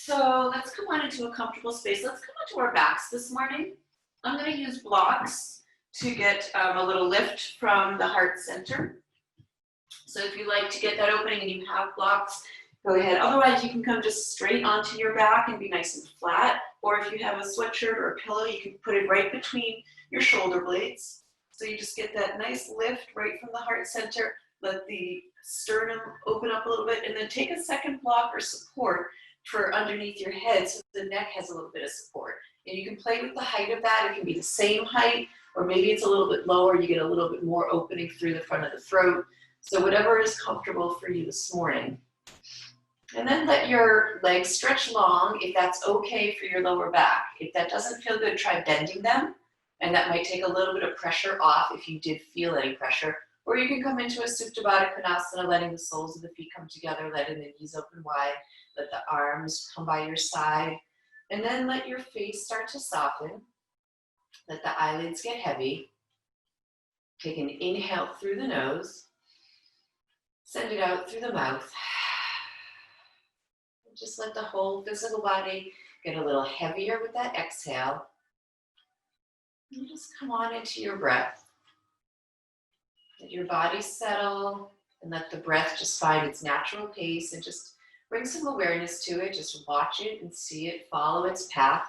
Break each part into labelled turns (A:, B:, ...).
A: So let's come on into a comfortable space. Let's come onto our backs this morning. I'm going to use blocks to get a little lift from the heart center. So if you like to get that opening and you have blocks, go ahead. Otherwise, you can come just straight onto your back and be nice and flat. Or if you have a sweatshirt or a pillow, you can put it right between your shoulder blades. So you just get that nice lift right from the heart center. Let the sternum open up a little bit, and then take a second block or support for underneath your head so the neck has a little bit of support. And you can play with the height of that. It can be the same height, or maybe it's a little bit lower. You get a little bit more opening through the front of the throat. So whatever is comfortable for you this morning. And then let your legs stretch long if that's okay for your lower back. If that doesn't feel good, try bending them. And that might take a little bit of pressure off if you did feel any pressure. Or you can come into a Supta Baddha Konasana, letting the soles of the feet come together, letting the knees open wide, let the arms come by your side. And then let your face start to soften. Let the eyelids get heavy. Take an inhale through the nose. Send it out through the mouth. Just let the whole physical body get a little heavier with that exhale. And just come on into your breath. Let your body settle and let the breath just find its natural pace and just bring some awareness to it. Just watch it and see it, follow its path.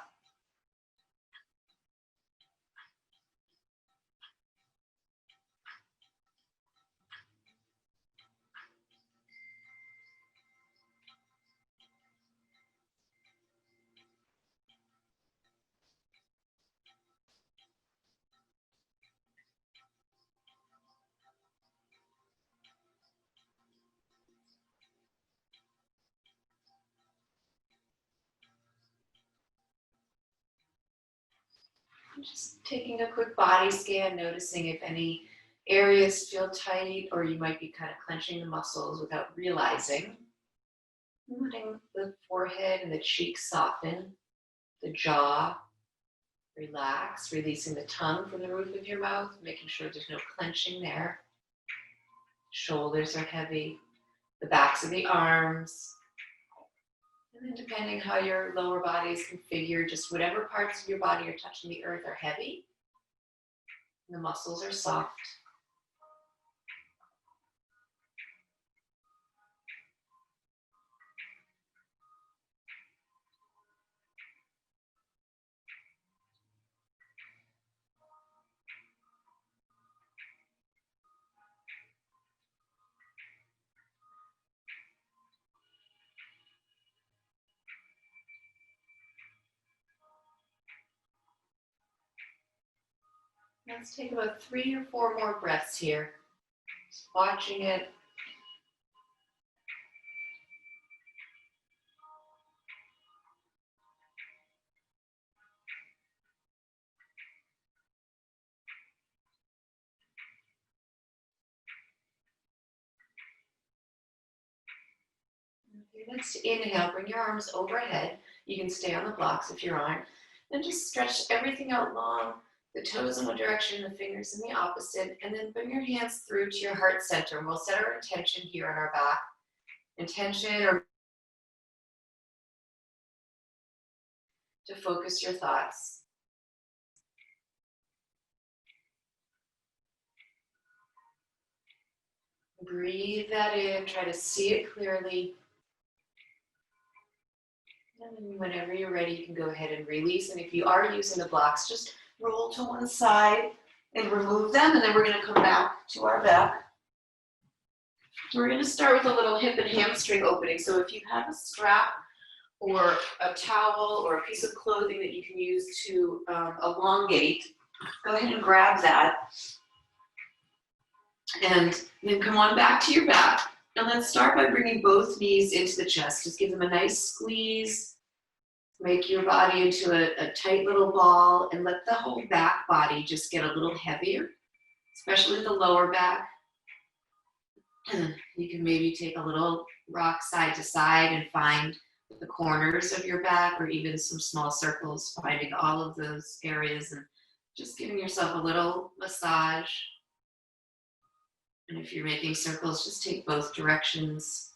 A: Just taking a quick body scan, noticing if any areas feel tight or you might be kind of clenching the muscles without realizing. Letting the forehead and the cheeks soften, the jaw relax, releasing the tongue from the roof of your mouth, making sure there's no clenching there. Shoulders are heavy, the backs of the arms. And then depending how your lower body is configured, just whatever parts of your body are touching the earth are heavy. And the muscles are soft. Let's take about 3 or 4 more breaths here. Just watching it. Okay, let's inhale, bring your arms overhead. You can stay on the blocks if you aren't. Then just stretch everything out long. The toes in one direction, the fingers in the opposite, and then bring your hands through to your heart center. And we'll set our intention here on our back. Intention or to focus your thoughts. Breathe that in, try to see it clearly. And then whenever you're ready, you can go ahead and release. And if you are using the blocks, just roll to one side and remove them, and then we're going to come back to our back. So we're going to start with a little hip and hamstring opening. So if you have a strap or a towel or a piece of clothing that you can use to elongate, go ahead and grab that. And then come on back to your back. And let's start by bringing both knees into the chest. Just give them a nice squeeze. Make your body into a tight little ball and let the whole back body just get a little heavier, especially the lower back. You can maybe take a little rock side to side and find the corners of your back, or even some small circles, finding all of those areas and just giving yourself a little massage. And if you're making circles, just take both directions.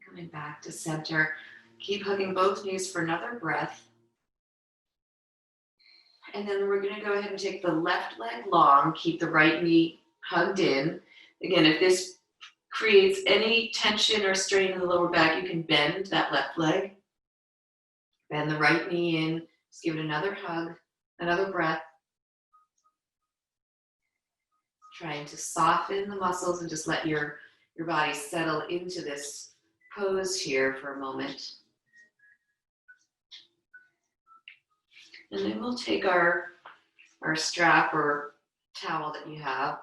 A: Coming back to center. Keep hugging both knees for another breath. And then we're going to go ahead and take the left leg long. Keep the right knee hugged in. Again, if this creates any tension or strain in the lower back, you can bend that left leg. Bend the right knee in. Just give it another hug, another breath. Trying to soften the muscles and just let your body settle into this pose here for a moment. And then we'll take our strap or towel that you have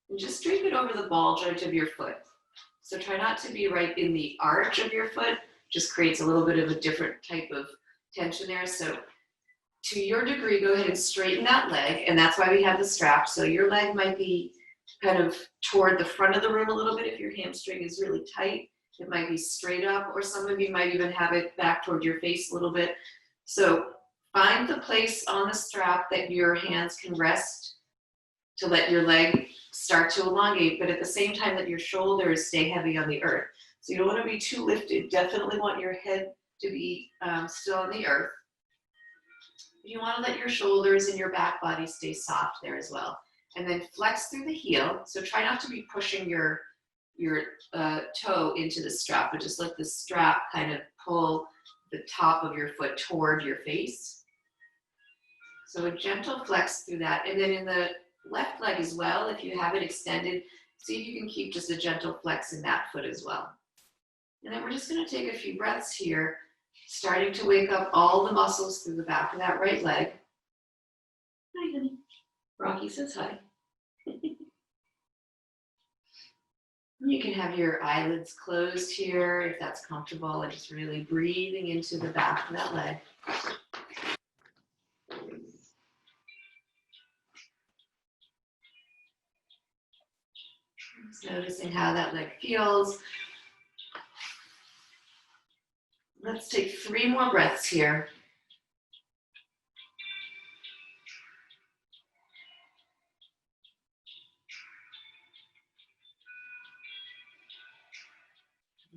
A: and just drape it over the ball joint of your foot. So try not to be right in the arch of your foot, just creates a little bit of a different type of tension there. So to your degree, go ahead and straighten that leg, and that's why we have the strap. So your leg might be kind of toward the front of the room a little bit if your hamstring is really tight. It might be straight up, or some of you might even have it back toward your face a little bit. So find the place on the strap that your hands can rest to let your leg start to elongate, but at the same time that your shoulders stay heavy on the earth. So you don't want to be too lifted. Definitely want your head to be still on the earth. You want to let your shoulders and your back body stay soft there as well. And then flex through the heel. So try not to be pushing your toe into the strap, but just let the strap kind of pull the top of your foot toward your face. So a gentle flex through that. And then in the left leg as well, if you have it extended, see if you can keep just a gentle flex in that foot as well. And then we're just going to take a few breaths here, starting to wake up all the muscles through the back of that right leg. Hi, honey. Rocky says hi. You can have your eyelids closed here if that's comfortable, and just really breathing into the back of that leg. Just noticing how that leg feels. Let's take 3 more breaths here.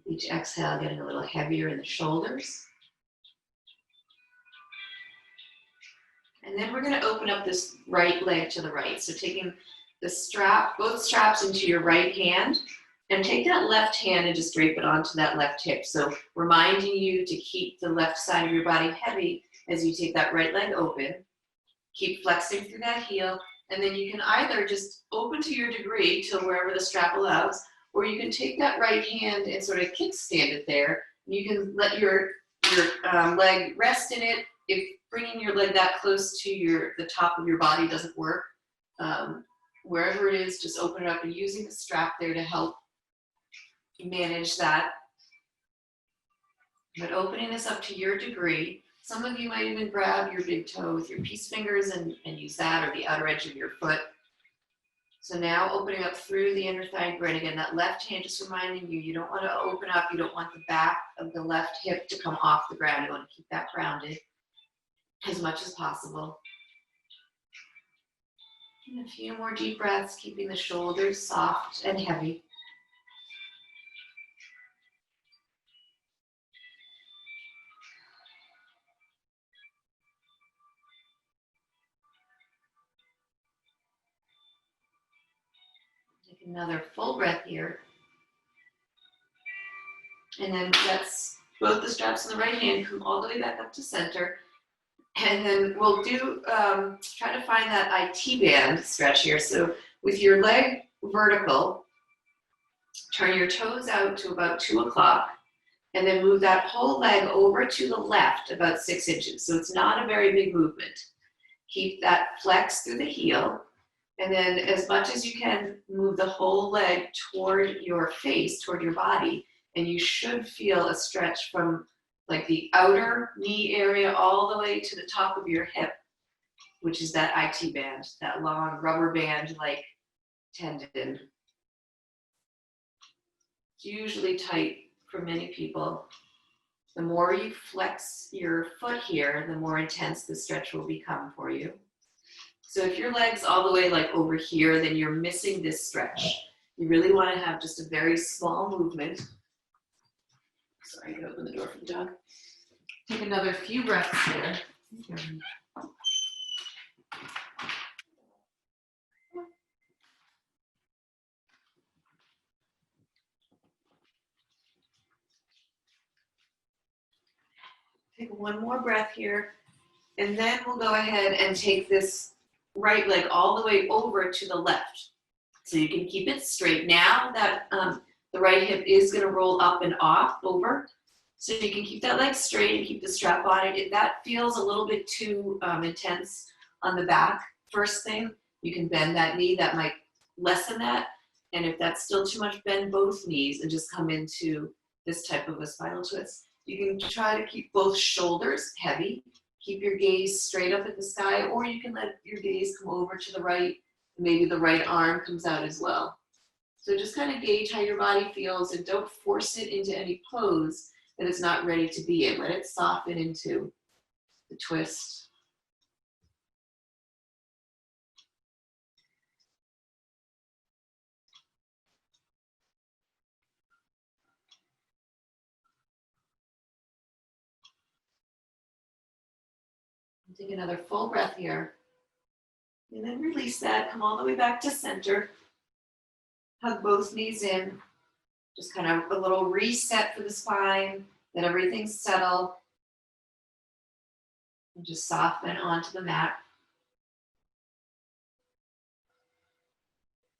A: Each exhale getting a little heavier in the shoulders. And then we're going to open up this right leg to the right. So taking the strap, both straps into your right hand, and take that left hand and just drape it onto that left hip. So reminding you to keep the left side of your body heavy as you take that right leg open. Keep flexing through that heel. And then you can either just open to your degree to wherever the strap allows, or you can take that right hand and sort of kickstand it there. You can let your leg rest in it. If bringing your leg that close to the top of your body doesn't work, wherever it is, just open it up and using the strap there to help manage that. But opening this up to your degree. Some of you might even grab your big toe with your peace fingers and use that, or the outer edge of your foot. So now opening up through the inner thigh grid. Again, that left hand just reminding you, you don't want to open up, you don't want the back of the left hip to come off the ground. You want to keep that grounded as much as possible. And a few more deep breaths, keeping the shoulders soft and heavy. Take another full breath here. And then that's both the straps in the right hand come all the way back up to center. And then we'll do, try to find that IT band stretch here. So with your leg vertical, turn your toes out to about 2 o'clock, and then move that whole leg over to the left about 6 inches. So it's not a very big movement. Keep that flex through the heel. And then as much as you can, move the whole leg toward your face, toward your body, and you should feel a stretch from like the outer knee area all the way to the top of your hip, which is that IT band, that long rubber band-like tendon. It's usually tight for many people. The more you flex your foot here, the more intense the stretch will become for you. So if your leg's all the way like over here, then you're missing this stretch. You really want to have just a very small movement. Sorry, I gotta open the door for the dog. Take another few breaths here. Take one more breath here, and then we'll go ahead and take this right leg all the way over to the left. So you can keep it straight. Now that the right hip is going to roll up and off over, so you can keep that leg straight and keep the strap on it. If that feels a little bit too intense on the back, first thing, you can bend that knee. That might lessen that. And if that's still too much, bend both knees and just come into this type of a spinal twist. You can try to keep both shoulders heavy, keep your gaze straight up at the sky, or you can let your gaze come over to the right. Maybe the right arm comes out as well. So just kind of gauge how your body feels and don't force it into any pose that it's not ready to be in. Let it soften into the twist. Take another full breath here. And then release that, come all the way back to center. Hug both knees in. Just kind of a little reset for the spine, let everything settle. And just soften onto the mat.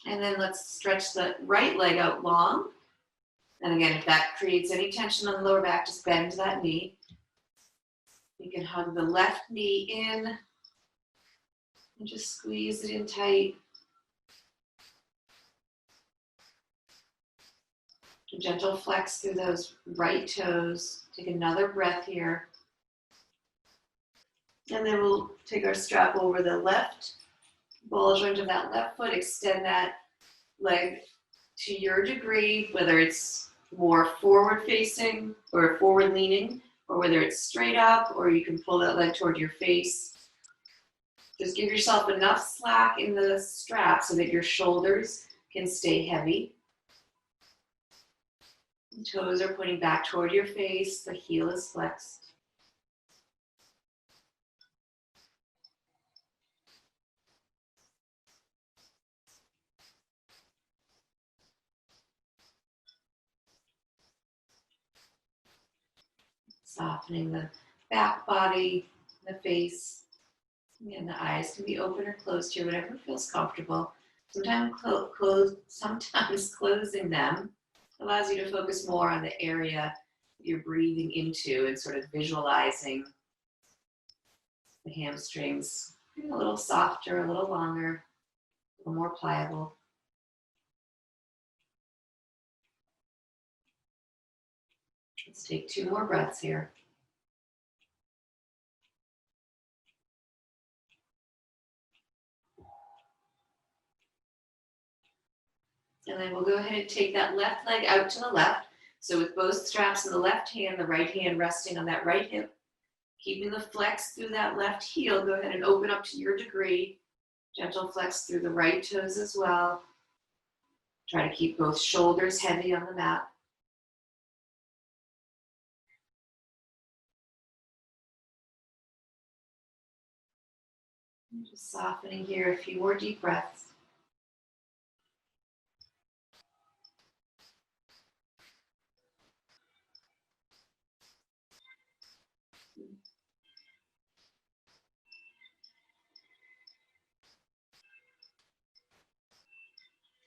A: And then let's stretch the right leg out long. And again, if that creates any tension on the lower back, just bend that knee. You can hug the left knee in and just squeeze it in tight. A gentle flex through those right toes. Take another breath here. And then we'll take our strap over the left ball joint of that left foot. Extend that leg to your degree, whether it's more forward facing or forward leaning, or whether it's straight up, or you can pull that leg toward your face. Just give yourself enough slack in the strap so that your shoulders can stay heavy. The toes are pointing back toward your face, the heel is flexed. Softening the back body, the face. And the eyes can be open or closed here, whatever feels comfortable. Sometimes closing them allows you to focus more on the area you're breathing into and sort of visualizing the hamstrings getting a little softer, a little longer, a little more pliable. Let's take 2 more breaths here. And then we'll go ahead and take that left leg out to the left. So with both straps in the left hand, the right hand resting on that right hip, keeping the flex through that left heel, go ahead and open up to your degree. Gentle flex through the right toes as well. Try to keep both shoulders heavy on the mat. And just softening here, a few more deep breaths.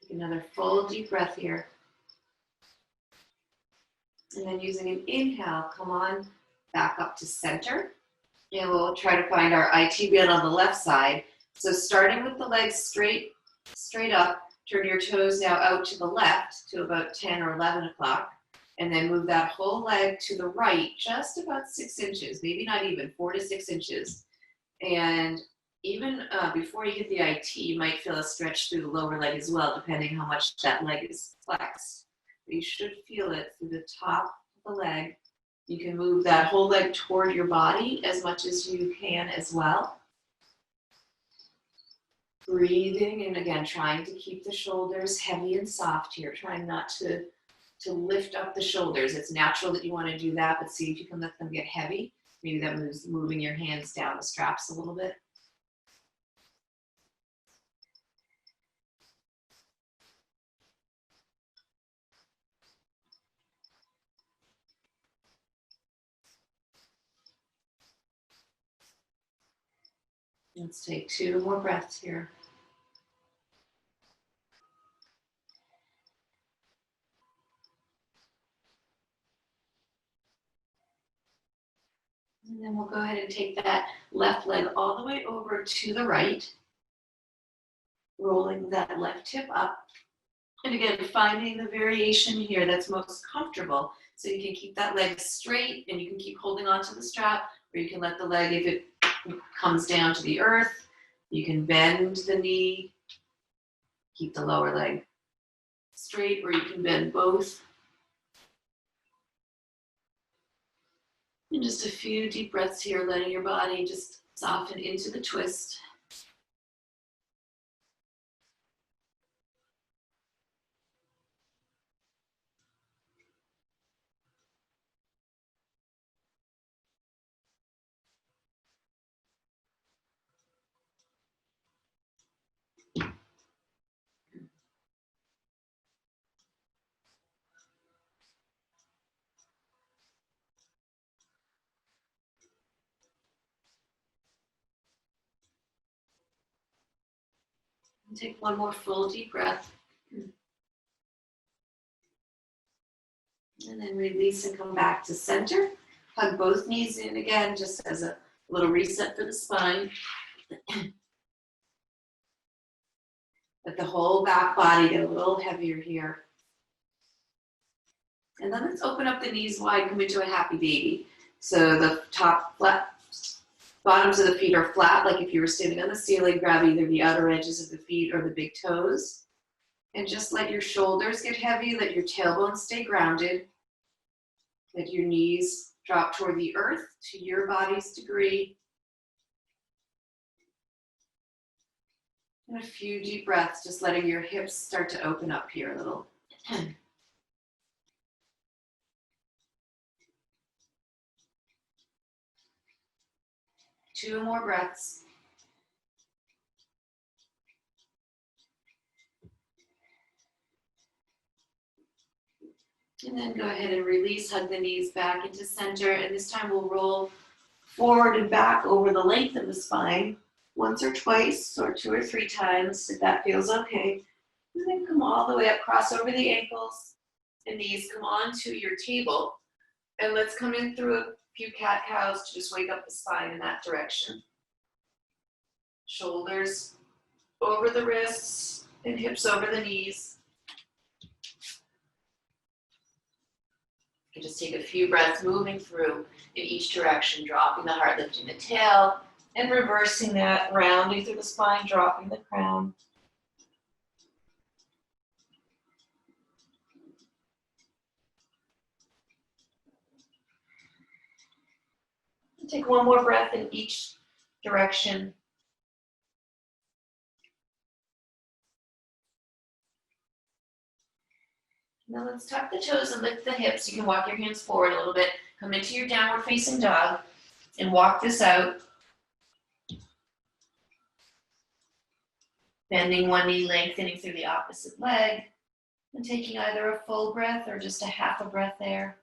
A: Another full deep breath here. And then using an inhale, come on back up to center. And we'll try to find our IT band on the left side. So starting with the legs straight up, turn your toes now out to the left to about 10 or 11 o'clock. And then move that whole leg to the right, just about 6 inches, maybe not even 4 to 6 inches. And even before you hit the IT, you might feel a stretch through the lower leg as well, depending how much that leg is flexed. But you should feel it through the top of the leg. You can move that whole leg toward your body as much as you can as well. Breathing, and again, trying to keep the shoulders heavy and soft here, trying not to to lift up the shoulders. It's natural that you want to do that, but see if you can let them get heavy. Maybe that means moving your hands down the straps a little bit. Let's take 2 more breaths here. And then we'll go ahead and take that left leg all the way over to the right, rolling that left hip up. And again, finding the variation here that's most comfortable. So you can keep that leg straight and you can keep holding on to the strap, or you can let the leg, if it comes down to the earth, you can bend the knee, keep the lower leg straight, or you can bend both. And just a few deep breaths here, letting your body just soften into the twist. And take one more full deep breath. And then release and come back to center. Hug both knees in again, just as a little reset for the spine. Let the whole back body get a little heavier here. And then let's open up the knees wide, come into a happy baby. So the top flat, bottoms of the feet are flat, like if you were standing on the ceiling. Grab either the outer edges of the feet or the big toes. And just let your shoulders get heavy, let your tailbone stay grounded. Let your knees drop toward the earth to your body's degree. And a few deep breaths, just letting your hips start to open up here a little. 2 more breaths. And then go ahead and release, hug the knees back into center. And this time we'll roll forward and back over the length of the spine. Once or twice, or 2 or 3 times, if that feels okay. And then come all the way up, cross over the ankles and knees, come onto your table. And let's come in through a few cat-cows to just wake up the spine in that direction. Shoulders over the wrists and hips over the knees. You can just take a few breaths moving through in each direction, dropping the heart, lifting the tail, and reversing that, rounding through the spine, dropping the crown. Take one more breath in each direction. Now let's tuck the toes and lift the hips. You can walk your hands forward a little bit. Come into your downward facing dog and walk this out. Bending one knee, lengthening through the opposite leg, and taking either a full breath or just a half a breath there.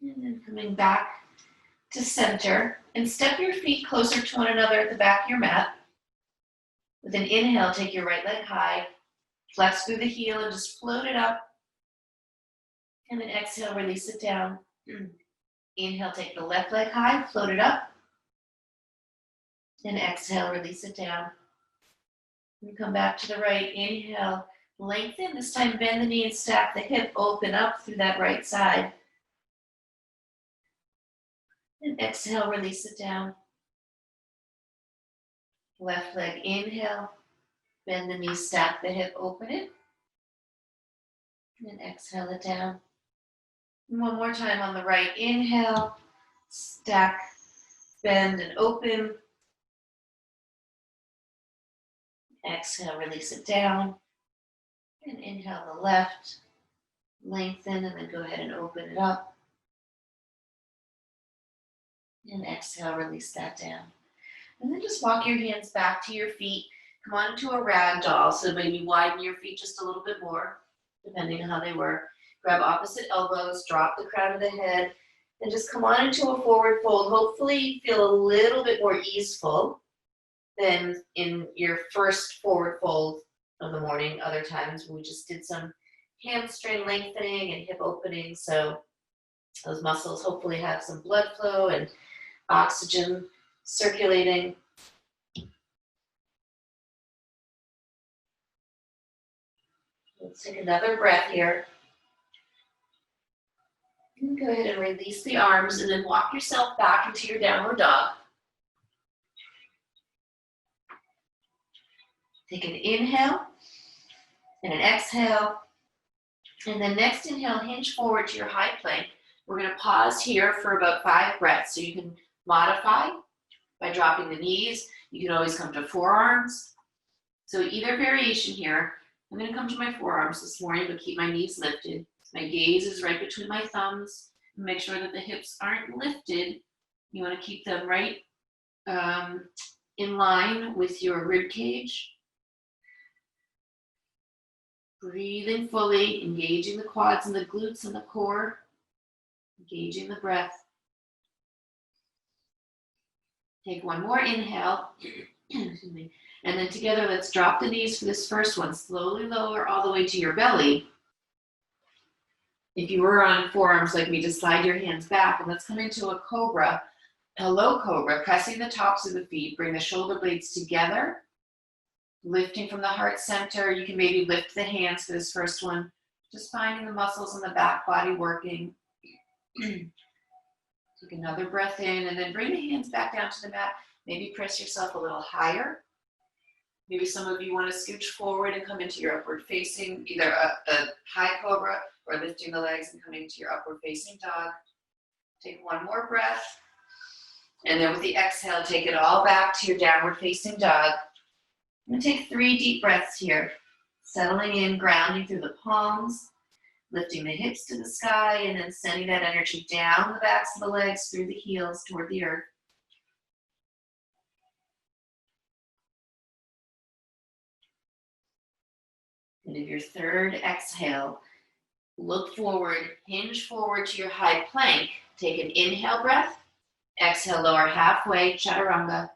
A: And then coming back to center, and step your feet closer to one another at the back of your mat. With an inhale, take your right leg high, flex through the heel and just float it up. And then exhale, release it down. Inhale, take the left leg high, float it up. And exhale, release it down. And come back to the right. Inhale, lengthen. This time bend the knee and stack the hip, open up through that right side. And exhale, release it down. Left leg, inhale. Bend the knee, stack the hip, open it. And exhale it down. And one more time on the right. Inhale, stack Bend and open. Exhale, release it down. And inhale the left. Lengthen and then go ahead and open it up. And exhale, release that down. And then just walk your hands back to your feet. Come on into a rag doll. So maybe widen your feet just a little bit more, depending on how they were. Grab opposite elbows, drop the crown of the head, and just come on into a forward fold. Hopefully feel a little bit more easeful than in your first forward fold of the morning. Other times we just did some hamstring lengthening and hip opening. So those muscles hopefully have some blood flow and oxygen circulating. Let's take another breath here. And go ahead and release the arms and then walk yourself back into your downward dog. Take an inhale and an exhale. And then next inhale, hinge forward to your high plank. We're going to pause here for about 5 breaths. So you can modify by dropping the knees. You can always come to forearms. So either variation here. I'm going to come to my forearms this morning, but keep my knees lifted. My gaze is right between my thumbs. Make sure that the hips aren't lifted. You want to keep them right in line with your rib cage. Breathing fully, engaging the quads and the glutes and the core. Engaging the breath. Take one more inhale. And then together, let's drop the knees for this first one. Slowly lower all the way to your belly. If you were on forearms like me, just slide your hands back. And let's come into a cobra, a low cobra, pressing the tops of the feet. Bring the shoulder blades together. Lifting from the heart center. You can maybe lift the hands for this first one. Just finding the muscles in the back body working. Take another breath in and then bring the hands back down to the mat. Maybe press yourself a little higher. Maybe some of you want to scooch forward and come into your upward facing, either a high cobra or lifting the legs and coming to your upward facing dog. Take one more breath. And then with the exhale, take it all back to your downward facing dog. I'm going to take 3 deep breaths here. Settling in, grounding through the palms, lifting the hips to the sky, and then sending that energy down the backs of the legs, through the heels, toward the earth. And in your third exhale, look forward, hinge forward to your high plank. Take an inhale breath. Exhale, lower halfway, chaturanga.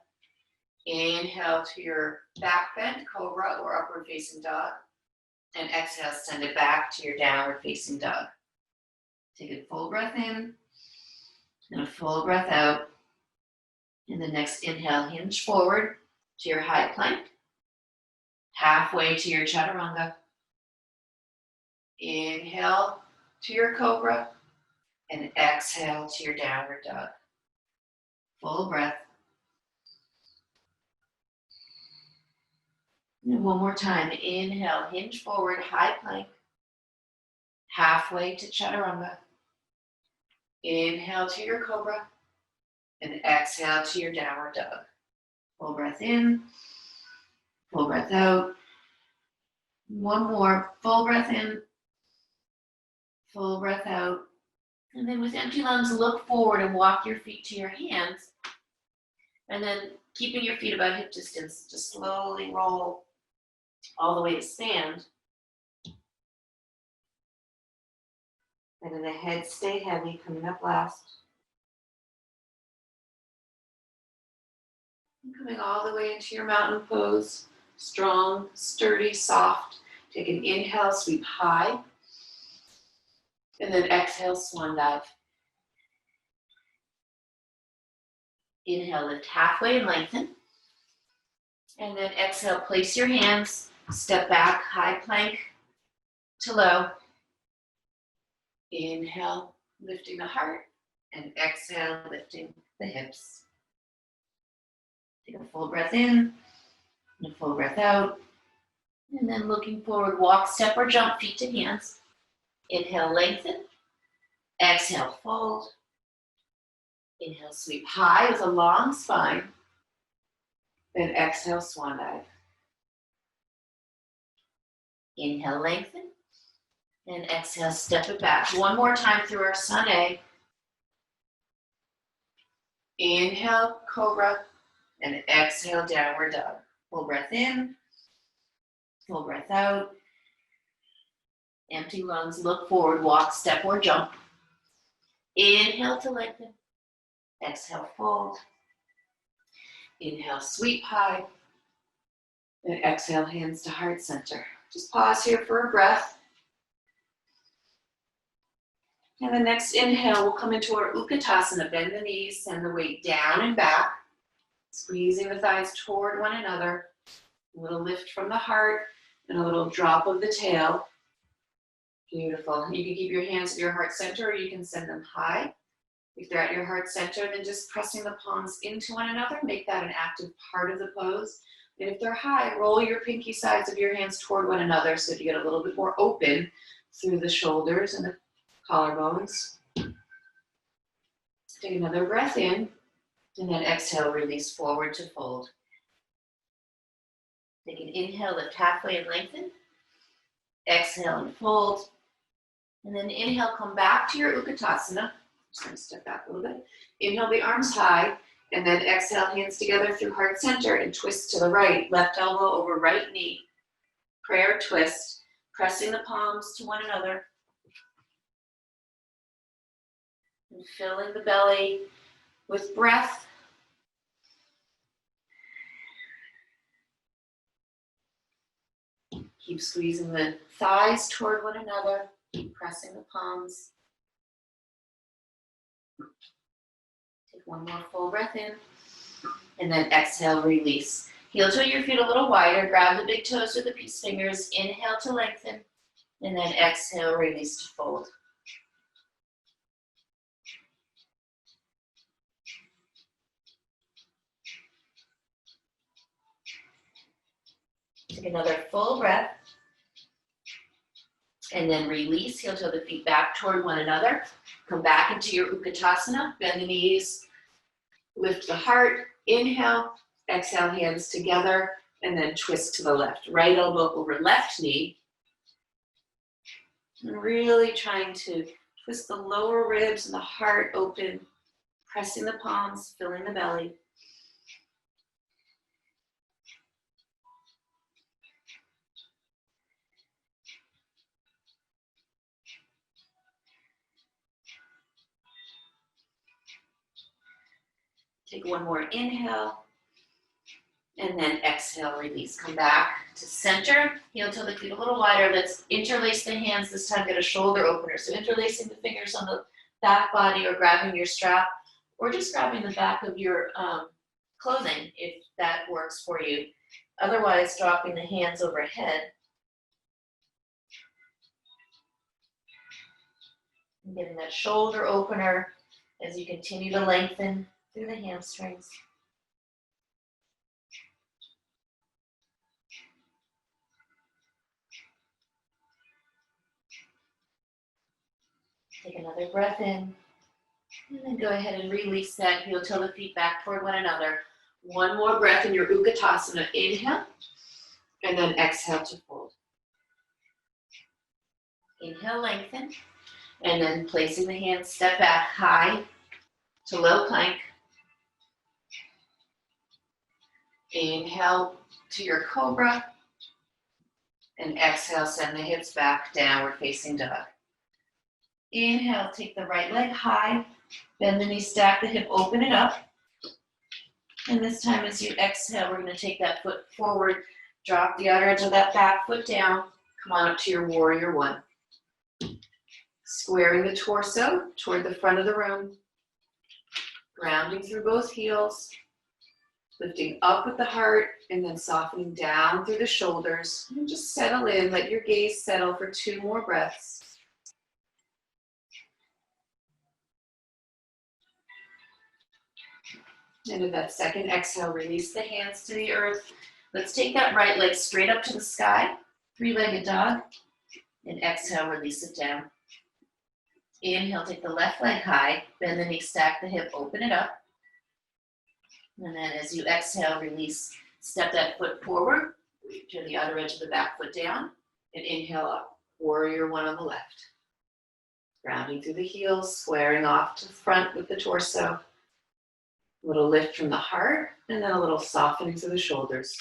A: Inhale to your back bend, cobra or upward facing dog. And exhale, send it back to your downward facing dog. Take a full breath in and a full breath out. And the next inhale, hinge forward to your high plank. Halfway to your chaturanga. Inhale to your cobra and exhale to your downward dog. Full breath. And one more time. Inhale, hinge forward, high plank. Halfway to chaturanga. Inhale to your cobra and exhale to your downward dog. Full breath in, full breath out. One more, full breath in, full breath out. And then with empty lungs, look forward and walk your feet to your hands. And then keeping your feet about hip distance, just slowly roll all the way to stand. And then the head stay heavy, coming up last. And coming all the way into your mountain pose. Strong, sturdy, soft. Take an inhale, sweep high. And then exhale, swan dive. Inhale, lift halfway and lengthen. And then exhale, place your hands, step back, high plank to low. Inhale, lifting the heart, and exhale, lifting the hips. Take a full breath in, and a full breath out. And then looking forward, walk, step, or jump, feet to hands. Inhale, lengthen. Exhale, fold. Inhale, sweep high with a long spine. Then exhale, swan dive. Inhale, lengthen. And exhale, step it back. One more time through our sun A. Inhale, cobra. And exhale, downward dog. Full breath in. Full breath out. Empty lungs, look forward, walk, step, or jump. Inhale to lengthen. Exhale, fold. Inhale, sweep high. And exhale, hands to heart center. Just pause here for a breath. And the next inhale, we'll come into our Ukitasana. Bend the knees, send the weight down and back. Squeezing the thighs toward one another. A little lift from the heart and a little drop of the tail. Beautiful. You can keep your hands at your heart center or you can send them high. If they're at your heart center, then just pressing the palms into one another, make that an active part of the pose. And if they're high, roll your pinky sides of your hands toward one another so that you get a little bit more open through the shoulders and the collarbones. Take another breath in, and then exhale, release forward to fold. Take an inhale, lift halfway and lengthen. Exhale and fold. And then inhale, come back to your Ukitasana. Just going to step back a little bit. Inhale the arms high, and then exhale, hands together through heart center and twist to the right. Left elbow over right knee. Prayer twist, pressing the palms to one another. And filling the belly with breath. Keep squeezing the thighs toward one another, pressing the palms. Take one more full breath in, and then exhale, release. Heel toe your feet a little wider, grab the big toes with the peace fingers, inhale to lengthen, and then exhale, release to fold. Take another full breath. And then release, heel toe the feet back toward one another. Come back into your Ukitasana, bend the knees, lift the heart, inhale, exhale, hands together, and then twist to the left. Right elbow over left knee. And really trying to twist the lower ribs and the heart open, pressing the palms, filling the belly. Take one more inhale, and then exhale, release. Come back to center, heel toe the feet a little wider. Let's interlace the hands, this time get a shoulder opener. So interlacing the fingers on the back body or grabbing your strap, or just grabbing the back of your clothing if that works for you. Otherwise, dropping the hands overhead. And getting that shoulder opener as you continue to lengthen through the hamstrings. Take another breath in, and then go ahead and release that. Heel toe the feet back toward one another. One more breath in your Ukitasana. Inhale, and then exhale to fold. Inhale, lengthen, and then placing the hands, step back high to low plank. Inhale to your Cobra, and exhale, send the hips back, downward facing dog. Inhale, take the right leg high, bend the knee, stack the hip, open it up. And this time as you exhale, we're going to take that foot forward, drop the outer edge of that back foot down, come on up to your warrior one. Squaring the torso toward the front of the room, grounding through both heels, lifting up with the heart, and then softening down through the shoulders. And just settle in, let your gaze settle for 2 more breaths. And with that second exhale, release the hands to the earth. Let's take that right leg straight up to the sky, 3-legged dog, and exhale, release it down. Inhale, take the left leg high, bend the knee, stack the hip, open it up. And then as you exhale, release, step that foot forward, to the other edge of the back foot down, and inhale up, warrior one on the left. Grounding through the heels, squaring off to the front with the torso. A little lift from the heart, and then a little softening through the shoulders.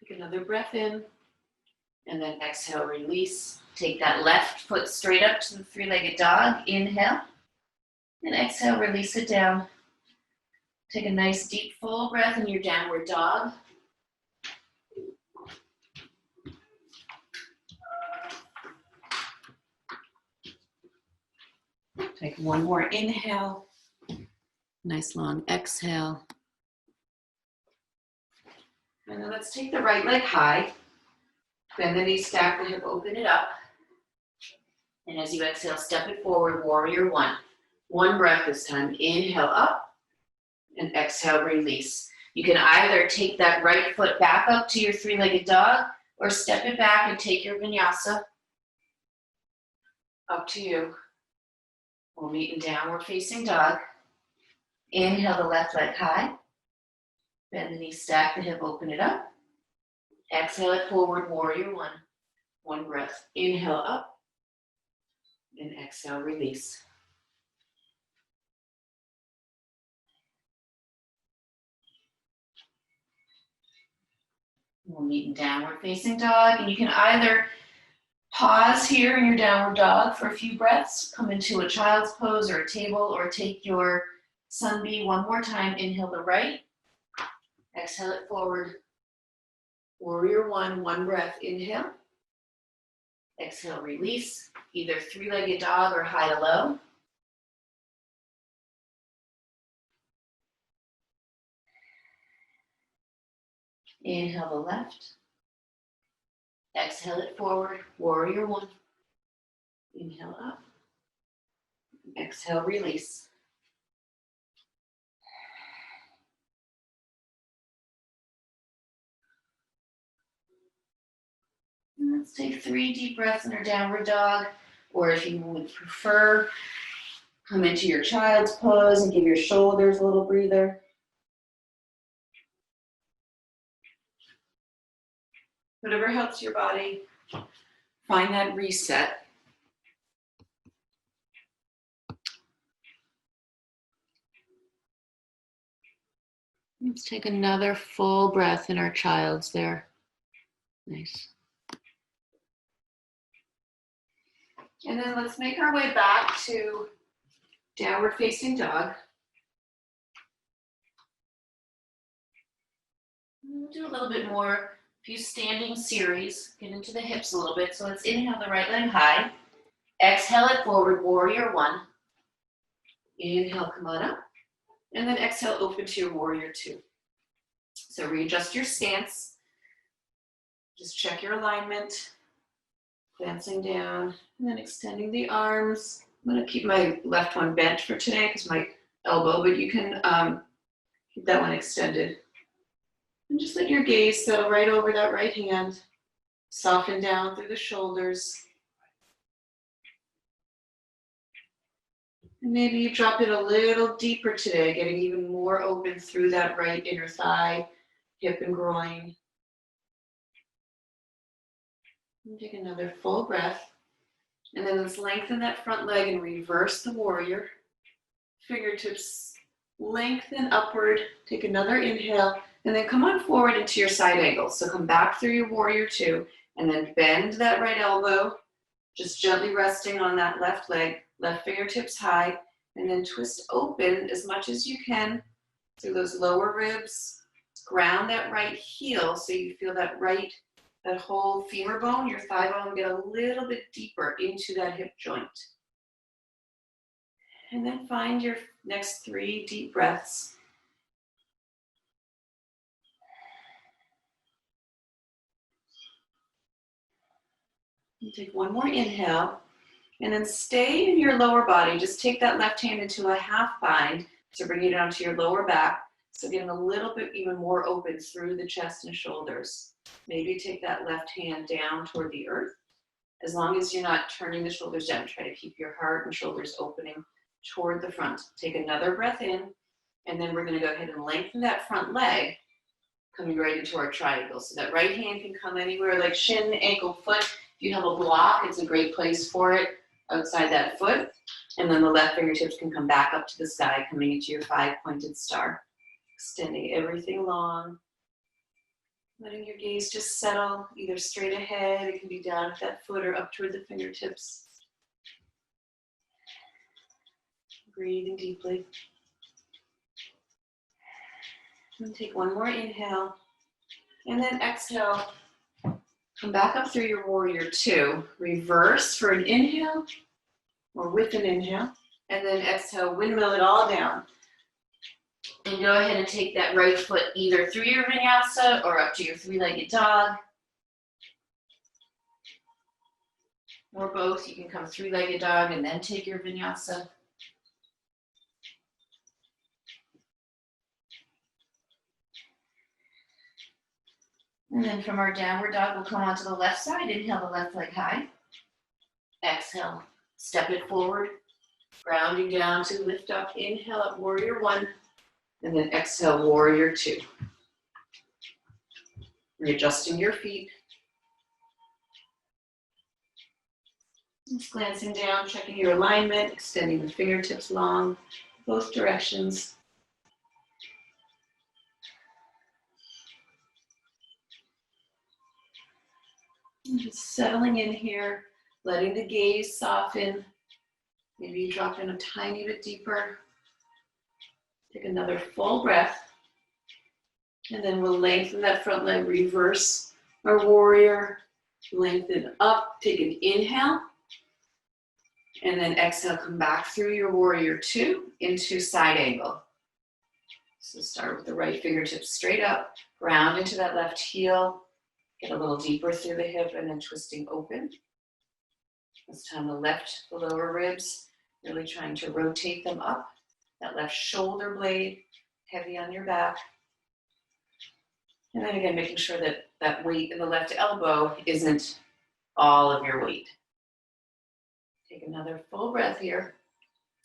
A: Take another breath in, and then exhale, release. Take that left foot straight up to the three-legged dog. Inhale, and exhale, release it down. Take a nice deep full breath in your downward dog. Take one more inhale. Nice long exhale. And then let's take the right leg high. Bend the knee, stack the hip, open it up. And as you exhale, step it forward, warrior one. One breath this time. Inhale up and exhale, release. You can either take that right foot back up to your three-legged dog or step it back and take your vinyasa. Up to you. We'll meet in downward facing dog. Inhale the left leg high. Bend the knee, stack the hip, open it up. Exhale it forward, warrior one. One breath. Inhale up. And exhale, release. We'll meet in downward facing dog. And you can either pause here in your downward dog for a few breaths, come into a child's pose or a table, or take your sun bee one more time. Inhale the right. Exhale it forward. Warrior one, one breath. Inhale. Exhale, release. Either three-legged dog or high to low. Inhale the left. Exhale it forward. Warrior one. Inhale up. Exhale, release. And let's take 3 deep breaths in our downward dog, or if you would prefer, come into your child's pose and give your shoulders a little breather. Whatever helps your body find that reset. Let's take another full breath in our child's there. Nice. And then let's make our way back to downward facing dog. We'll do a little bit more, a few standing series, get into the hips a little bit. So let's inhale the right leg high. Exhale it forward, warrior one. Inhale, come on up. And then exhale, open to your warrior two. So readjust your stance. Just check your alignment. Glancing down, and then extending the arms. I'm going to keep my left one bent for today because my elbow, but you can keep that one extended. And just let your gaze settle right over that right hand. Soften down through the shoulders. And maybe you drop it a little deeper today, getting even more open through that right inner thigh, hip and groin. And take another full breath. And then let's lengthen that front leg and reverse the warrior. Fingertips lengthen upward. Take another inhale. And then come on forward into your side angle. So come back through your warrior two. And then bend that right elbow. Just gently resting on that left leg. Left fingertips high. And then twist open as much as you can through those lower ribs. Ground that right heel so you feel that whole femur bone, your thigh bone, get a little bit deeper into that hip joint. And then find your next 3 deep breaths. And take one more inhale, and then stay in your lower body. Just take that left hand into a half bind, so bring it down to your lower back. So getting a little bit even more open through the chest and shoulders. Maybe take that left hand down toward the earth. As long as you're not turning the shoulders down, try to keep your heart and shoulders opening toward the front. Take another breath in, and then we're going to go ahead and lengthen that front leg, coming right into our triangle. So that right hand can come anywhere, like shin, ankle, foot. If you have a block, it's a great place for it outside that foot. And then the left fingertips can come back up to the sky, coming into your 5-pointed star. Extending everything long. Letting your gaze just settle, either straight ahead, it can be down at that foot or up toward the fingertips. Breathing deeply. And take one more inhale. And then exhale. Come back up through your warrior two. Reverse for an inhale, or with an inhale. And then exhale, windmill it all down. And go ahead and take that right foot either through your vinyasa or up to your three-legged dog. Or both. You can come three-legged dog and then take your vinyasa. And then from our downward dog, we'll come onto the left side. Inhale the left leg high. Exhale, step it forward. Grounding down to lift up. Inhale up, warrior one. And then exhale, warrior two. Readjusting your feet. Just glancing down, checking your alignment, extending the fingertips long, both directions. And just settling in here, letting the gaze soften. Maybe you drop in a tiny bit deeper. Take another full breath. And then we'll lengthen that front leg, reverse our warrior. Lengthen up, take an inhale. And then exhale, come back through your warrior two into side angle. So start with the right fingertips straight up, ground into that left heel, get a little deeper through the hip and then twisting open. This time the left, the lower ribs, really trying to rotate them up. That left shoulder blade, heavy on your back. And then again, making sure that that weight in the left elbow isn't all of your weight. Take another full breath here.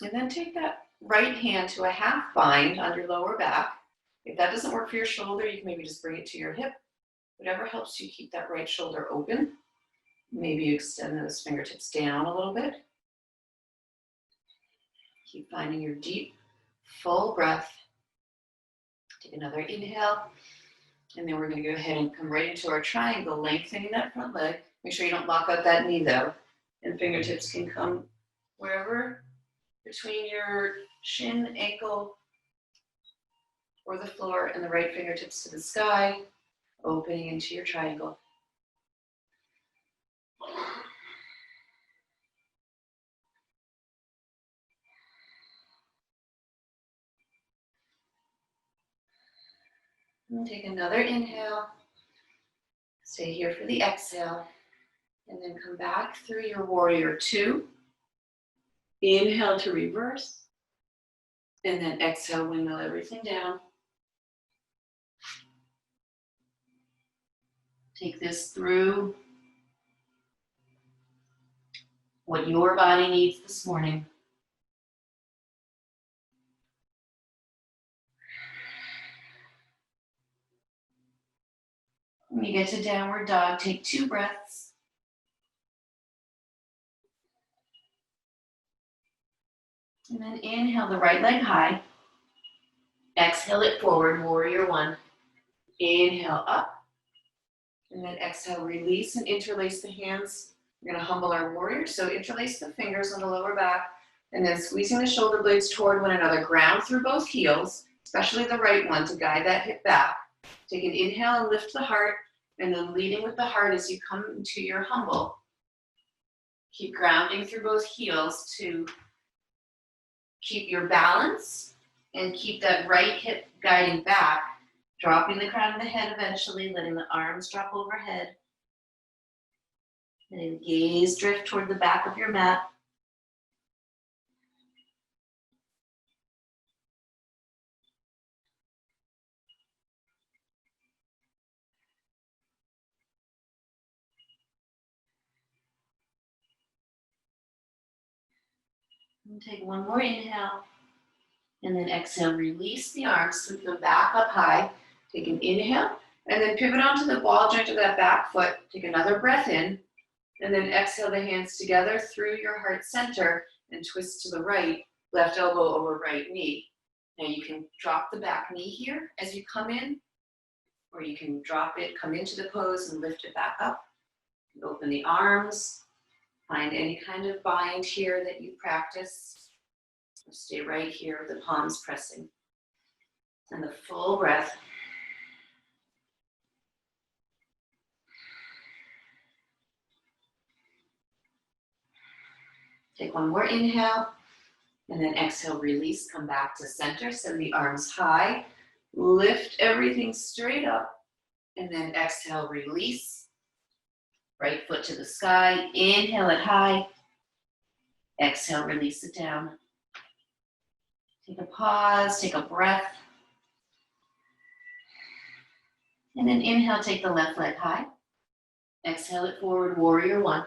A: And then take that right hand to a half bind on your lower back. If that doesn't work for your shoulder, you can maybe just bring it to your hip. Whatever helps you keep that right shoulder open. Maybe you extend those fingertips down a little bit. Keep finding your deep, full breath. Take another inhale. And then we're going to go ahead and come right into our triangle, lengthening that front leg. Make sure you don't lock out that knee though. And fingertips can come wherever between your shin, ankle, or the floor, and the right fingertips to the sky, opening into your triangle. And take another inhale. Stay here for the exhale. And then come back through your warrior two. Inhale to reverse. And then exhale, windmill everything down. Take this through what your body needs this morning. When you get to downward dog, take 2 breaths. And then inhale the right leg high. Exhale it forward, warrior one. Inhale up. And then exhale, release and interlace the hands. We're going to humble our warrior. So interlace the fingers on the lower back. And then squeezing the shoulder blades toward one another. Ground through both heels, especially the right one, to guide that hip back. Take an inhale and lift the heart. And then leading with the heart as you come into your humble. Keep grounding through both heels to keep your balance and keep that right hip guiding back. Dropping the crown of the head eventually, letting the arms drop overhead. Letting the gaze drift toward the back of your mat. And take one more inhale. And then exhale, release the arms, sweep them back up high. Take an inhale, and then pivot onto the ball joint of that back foot. Take another breath in, and then exhale the hands together through your heart center and twist to the right, left elbow over right knee. Now you can drop the back knee here as you come in, or you can drop it, come into the pose and lift it back up. Open the arms, find any kind of bind here that you practice. Stay right here, the palms pressing. And the full breath. Take one more inhale, and then exhale, release, come back to center. Send the arms high, lift everything straight up, and then exhale, release. Right foot to the sky, inhale it high, exhale, release it down. Take a pause, take a breath. And then inhale, take the left leg high. Exhale it forward, warrior one.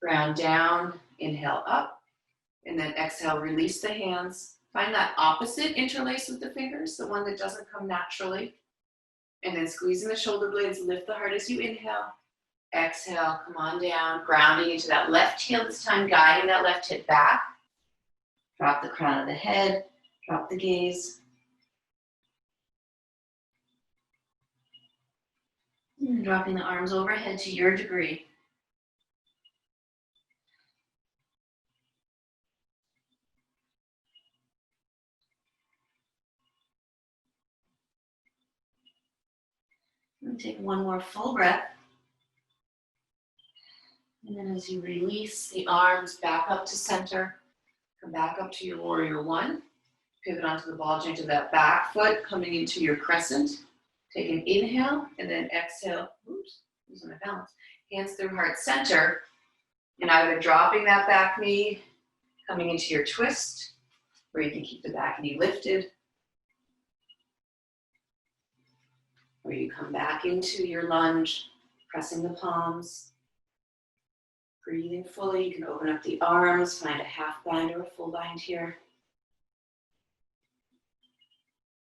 A: Ground down, inhale up. And then exhale, release the hands. Find that opposite interlace with the fingers, the one that doesn't come naturally. And then squeezing the shoulder blades, lift the heart as you inhale. Exhale, come on down, grounding into that left heel this time, guiding that left hip back. Drop the crown of the head, drop the gaze. And dropping the arms overhead to your degree. And take one more full breath. And then as you release the arms back up to center, come back up to your warrior one. Pivot onto the ball joint of that back foot, coming into your crescent. Take an inhale, and then exhale. Oops, losing my balance. Hands through heart center. And either dropping that back knee, coming into your twist, or you can keep the back knee lifted. Or you come back into your lunge, pressing the palms. Breathing fully, you can open up the arms, find a half bind or a full bind here.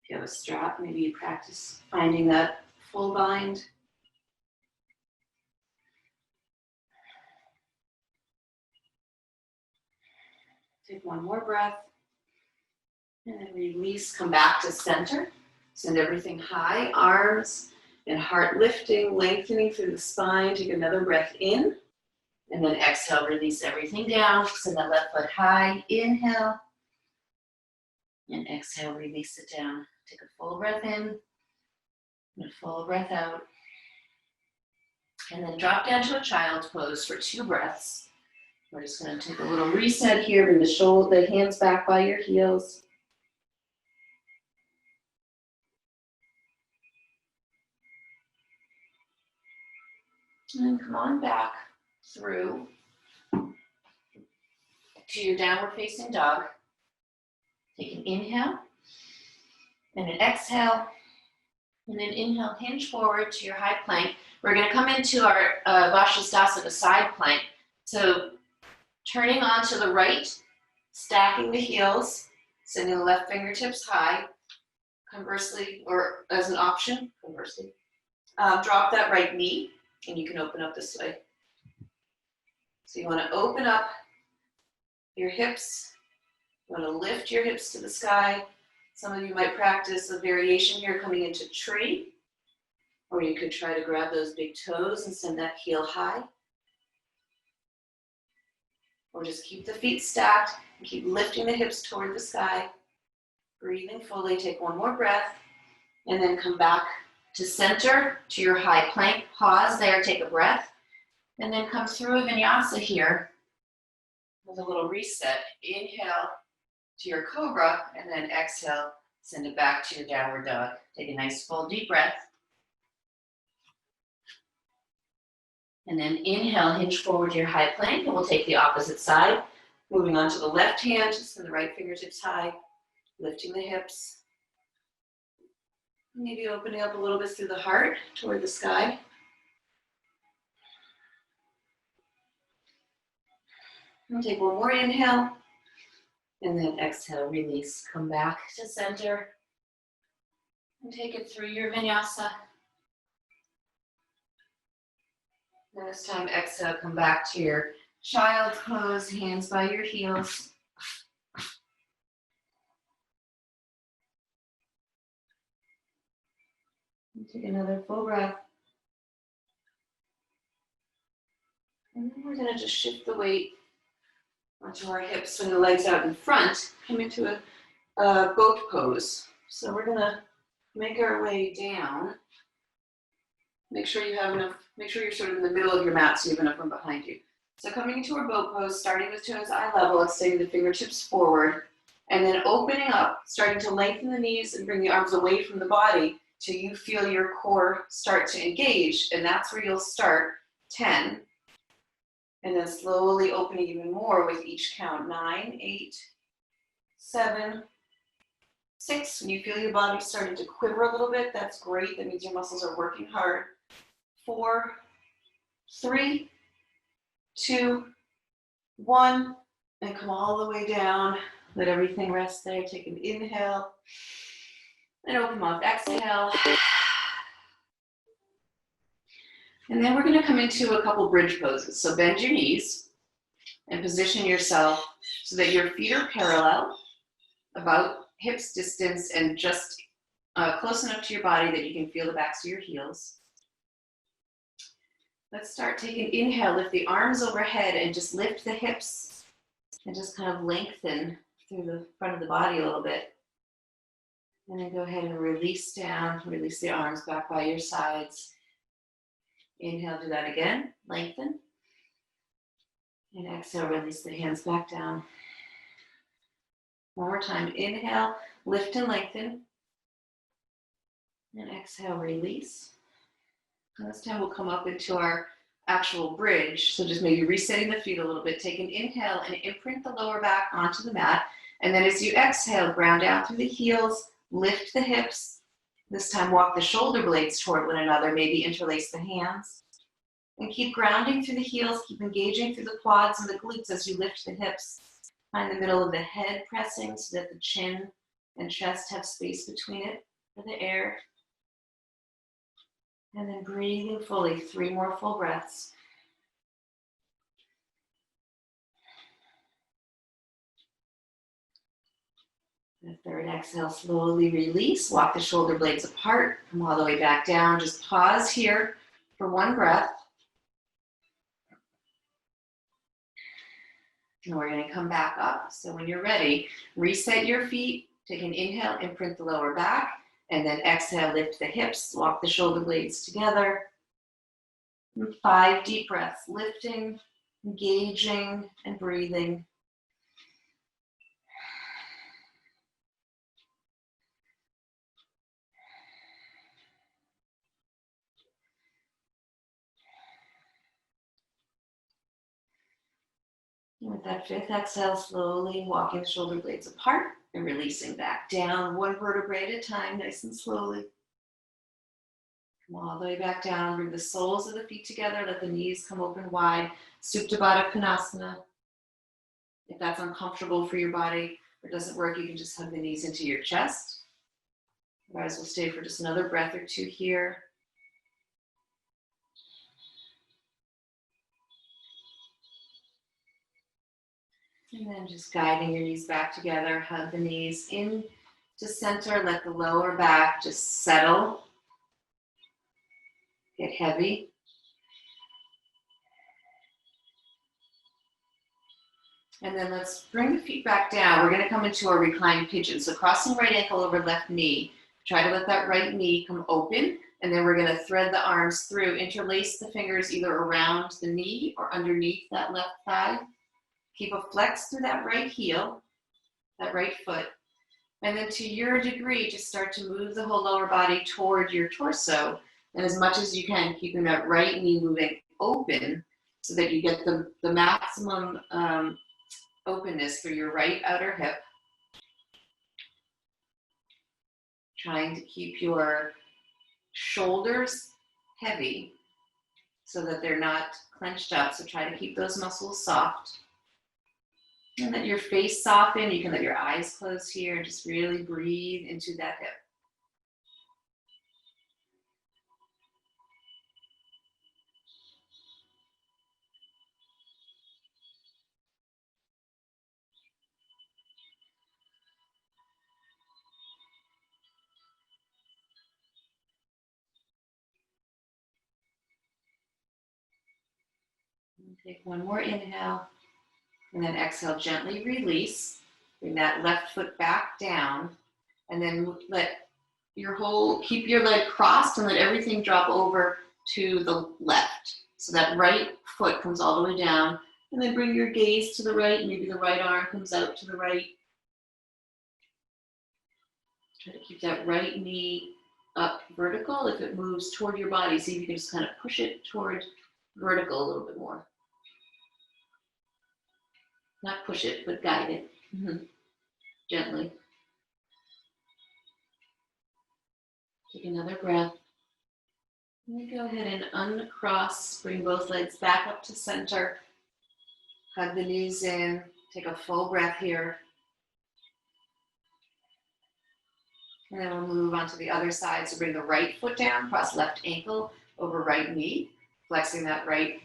A: If you have a strap, maybe you practice finding that full bind. Take one more breath. And then release, come back to center. Send everything high, arms and heart lifting, lengthening through the spine. Take another breath in. And then exhale, release everything down. Send that left foot high, inhale. And exhale, release it down. Take a full breath in and a full breath out. And then drop down to a child's pose for 2 breaths. We're just going to take a little reset here. Bring the hands back by your heels. And then come on back through to your downward facing dog. Take an inhale and an exhale, and then inhale, hinge forward to your high plank. We're going to come into our Vashisthasana side plank. So turning on to the right, stacking the heels, sending the left fingertips high. Conversely, or as an option, conversely, drop that right knee, and you can open up this way. So you want to open up your hips. You want to lift your hips to the sky. Some of you might practice a variation here coming into tree, or you could try to grab those big toes and send that heel high. Or just keep the feet stacked and keep lifting the hips toward the sky. Breathing fully, take one more breath, and then come back to center, to your high plank. Pause there, take a breath, and then come through a vinyasa here with a little reset. Inhale to your Cobra, and then exhale, send it back to your downward dog. Take a nice full deep breath. And then inhale, hinge forward to your high plank, and we'll take the opposite side. Moving on to the left hand, send the right fingertips high, lifting the hips. Maybe opening up a little bit through the heart toward the sky. And take one more inhale. And then exhale, release. Come back to center. And take it through your vinyasa. And this time, exhale, come back to your child's pose, hands by your heels. And take another full breath. And then we're going to just shift the weight onto our hips, swing the legs out in front, come into a goat pose. So we're going to make our way down. Make sure you have enough, make sure you're sort of in the middle of your mat so you have enough room behind you. So coming into our boat pose, starting with toes eye level, extending the fingertips forward, and then opening up, starting to lengthen the knees and bring the arms away from the body till you feel your core start to engage, and that's where you'll start 10, and then slowly opening even more with each count. 9, 8, 7, 6. When you feel your body starting to quiver a little bit, that's great. That means your muscles are working hard. 4, 3, 2, 1, and come all the way down. Let everything rest there. Take an inhale and open mouth. Exhale. And then we're going to come into a couple bridge poses. So bend your knees and position yourself so that your feet are parallel, about hips distance, and just close enough to your body that you can feel the backs of your heels. Let's start. Take an inhale, lift the arms overhead and just lift the hips and just kind of lengthen through the front of the body a little bit. And then go ahead and release down, release the arms back by your sides. Inhale, do that again, lengthen. And exhale, release the hands back down. One more time, inhale, lift and lengthen. And exhale, release. And this time we'll come up into our actual bridge. So just maybe resetting the feet a little bit. Take an inhale and imprint the lower back onto the mat. And then as you exhale, ground down through the heels, lift the hips. This time walk the shoulder blades toward one another, maybe interlace the hands. And keep grounding through the heels, keep engaging through the quads and the glutes as you lift the hips. Find the middle of the head pressing so that the chin and chest have space between it for the air. And then breathing fully, 3 more full breaths. The third exhale, slowly release. Walk the shoulder blades apart. Come all the way back down. Just pause here for 1 breath. And we're going to come back up. So when you're ready, reset your feet. Take an inhale, imprint the lower back. And then exhale, lift the hips. Walk the shoulder blades together. And 5 deep breaths, lifting, engaging, and breathing. And with that 5th exhale, slowly walking the shoulder blades apart and releasing back down, 1 vertebrae at a time, nice and slowly. Come all the way back down, bring the soles of the feet together, let the knees come open wide, Supta Baddha Konasana. If that's uncomfortable for your body or doesn't work, you can just hug the knees into your chest. Otherwise, we'll stay for just another breath or 2 here. And then just guiding your knees back together, hug the knees in to center, let the lower back just settle, get heavy. And then let's bring the feet back down. We're going to come into our reclining pigeon. So crossing right ankle over left knee. Try to let that right knee come open. And then we're going to thread the arms through, interlace the fingers either around the knee or underneath that left thigh. Keep a flex through that right heel, that right foot. And then to your degree, just start to move the whole lower body toward your torso. And as much as you can, keeping that right knee moving open so that you get the maximum openness for your right outer hip. Trying to keep your shoulders heavy so that they're not clenched up. So try to keep those muscles soft. And let your face soften. You can let your eyes close here. Just really breathe into that hip. Take one more inhale, and then exhale, gently release. Bring that left foot back down, and then keep your leg crossed and let everything drop over to the left. So that right foot comes all the way down, and then bring your gaze to the right. Maybe the right arm comes out to the right. Try to keep that right knee up vertical. If it moves toward your body, see if you can just kind of push it toward vertical a little bit more. Not push it, but guide it. Gently. Take another breath. And then go ahead and uncross. Bring both legs back up to center. Hug the knees in. Take a full breath here. And then we'll move on to the other side. So bring the right foot down, cross left ankle over right knee, flexing that right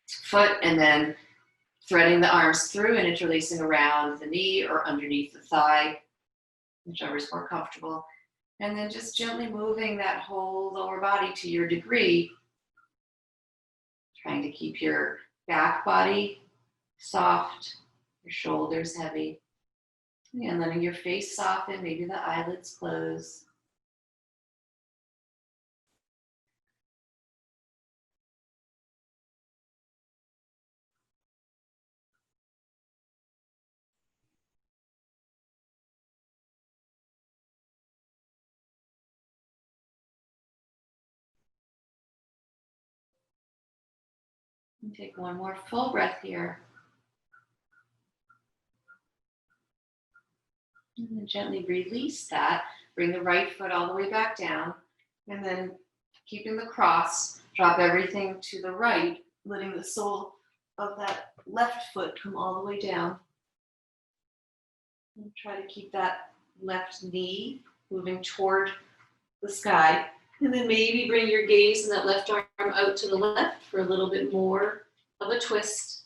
A: foot, and then threading the arms through and interlacing around the knee or underneath the thigh, whichever is more comfortable. And then just gently moving that whole lower body to your degree, trying to keep your back body soft, your shoulders heavy, and letting your face soften, maybe the eyelids close. And take one more full breath here. And then gently release that. Bring the right foot all the way back down. And then keeping the cross, drop everything to the right, letting the sole of that left foot come all the way down. And try to keep that left knee moving toward the sky. And then maybe bring your gaze and that left arm out to the left for a little bit more of a twist.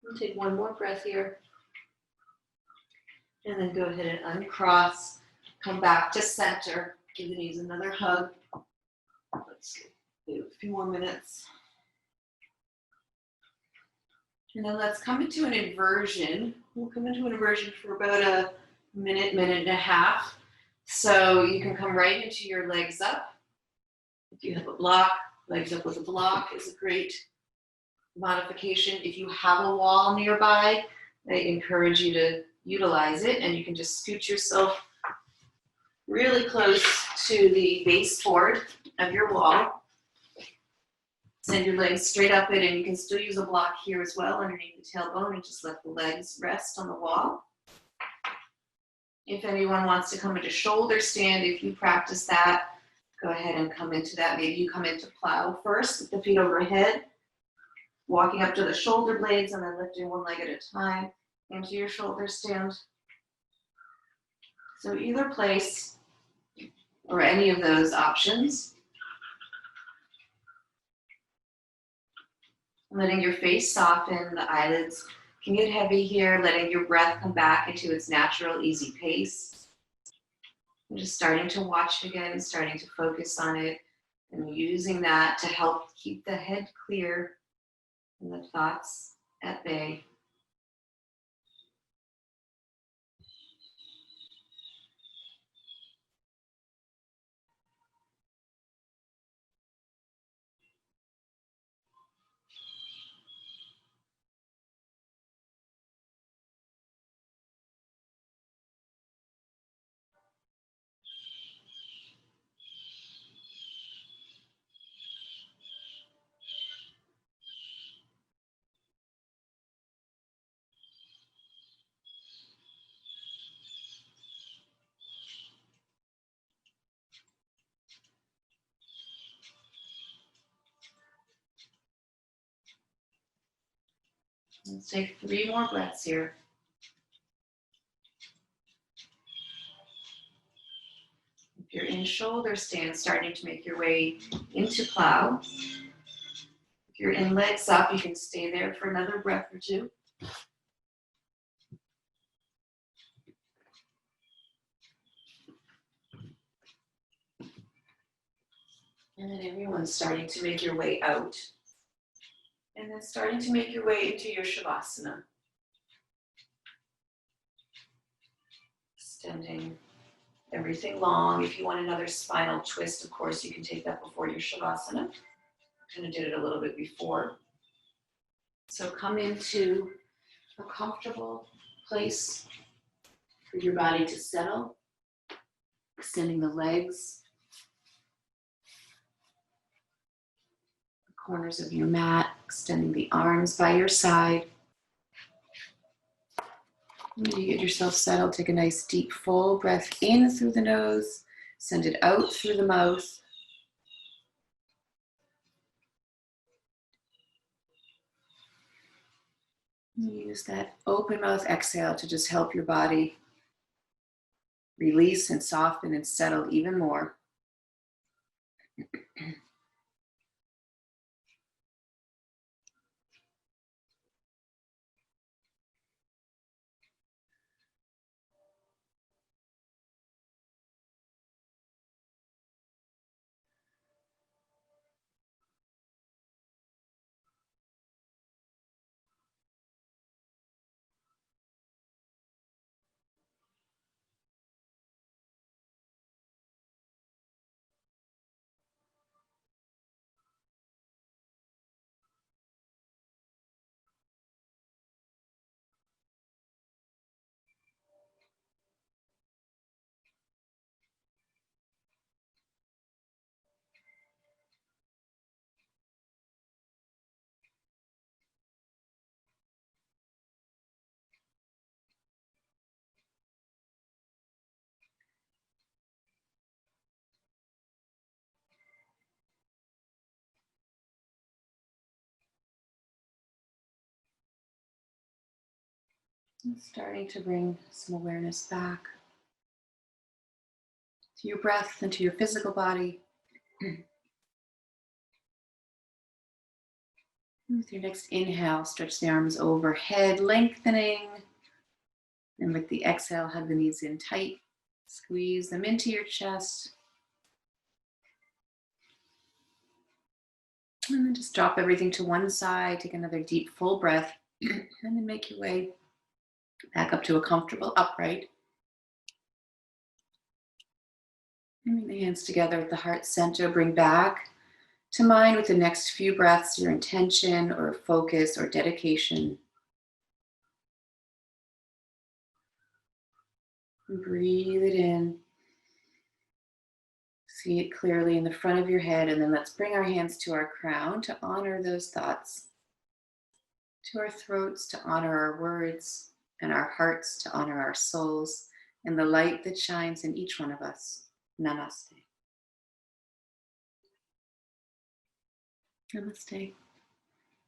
A: And take one more breath here. And then go ahead and uncross, come back to center, give the knees another hug. Let's do a few more minutes. And then let's come into an inversion. We'll come into an inversion for about a minute, minute and a half. So you can come right into your legs up. If you have a block, legs up with a block is a great modification. If you have a wall nearby, I encourage you to utilize it, and you can just scoot yourself really close to the baseboard of your wall. Send your legs straight up it, and you can still use a block here as well underneath the tailbone, and just let the legs rest on the wall. If anyone wants to come into shoulder stand, if you practice that, go ahead and come into that. Maybe you come into plow first with the feet overhead, walking up to the shoulder blades, and then lifting one leg at a time into your shoulder stand. So either place or any of those options. Letting your face soften, the eyelids can get heavy here, letting your breath come back into its natural, easy pace. And just starting to watch again, starting to focus on it, and using that to help keep the head clear and the thoughts at bay. Let's take 3 more breaths here. If you're in shoulder stand, starting to make your way into plow. If you're in legs up, you can stay there for another breath or 2. And then everyone's starting to make your way out. And then starting to make your way into your Shavasana. Extending everything long. If you want another spinal twist, of course, you can take that before your Shavasana. Kind of did it a little bit before. So come into a comfortable place for your body to settle. Extending the legs. The corners of your mat. Extending the arms by your side. When you get yourself settled, take a nice deep full breath in through the nose. Send it out through the mouth. Use that open mouth exhale to just help your body release and soften and settle even more. And starting to bring some awareness back to your breath and to your physical body. With your next inhale, stretch the arms overhead, lengthening. And with the exhale, hug the knees in tight. Squeeze them into your chest. And then just drop everything to one side. Take another deep, full breath. And then make your way back up to a comfortable upright. Bring the hands together at the heart center. Bring back to mind with the next few breaths your intention or focus or dedication. And breathe it in. See it clearly in the front of your head, and then let's bring our hands to our crown to honor those thoughts, to our throats to honor our words, and our hearts to honor our souls, and the light that shines in each one of us. Namaste. Namaste.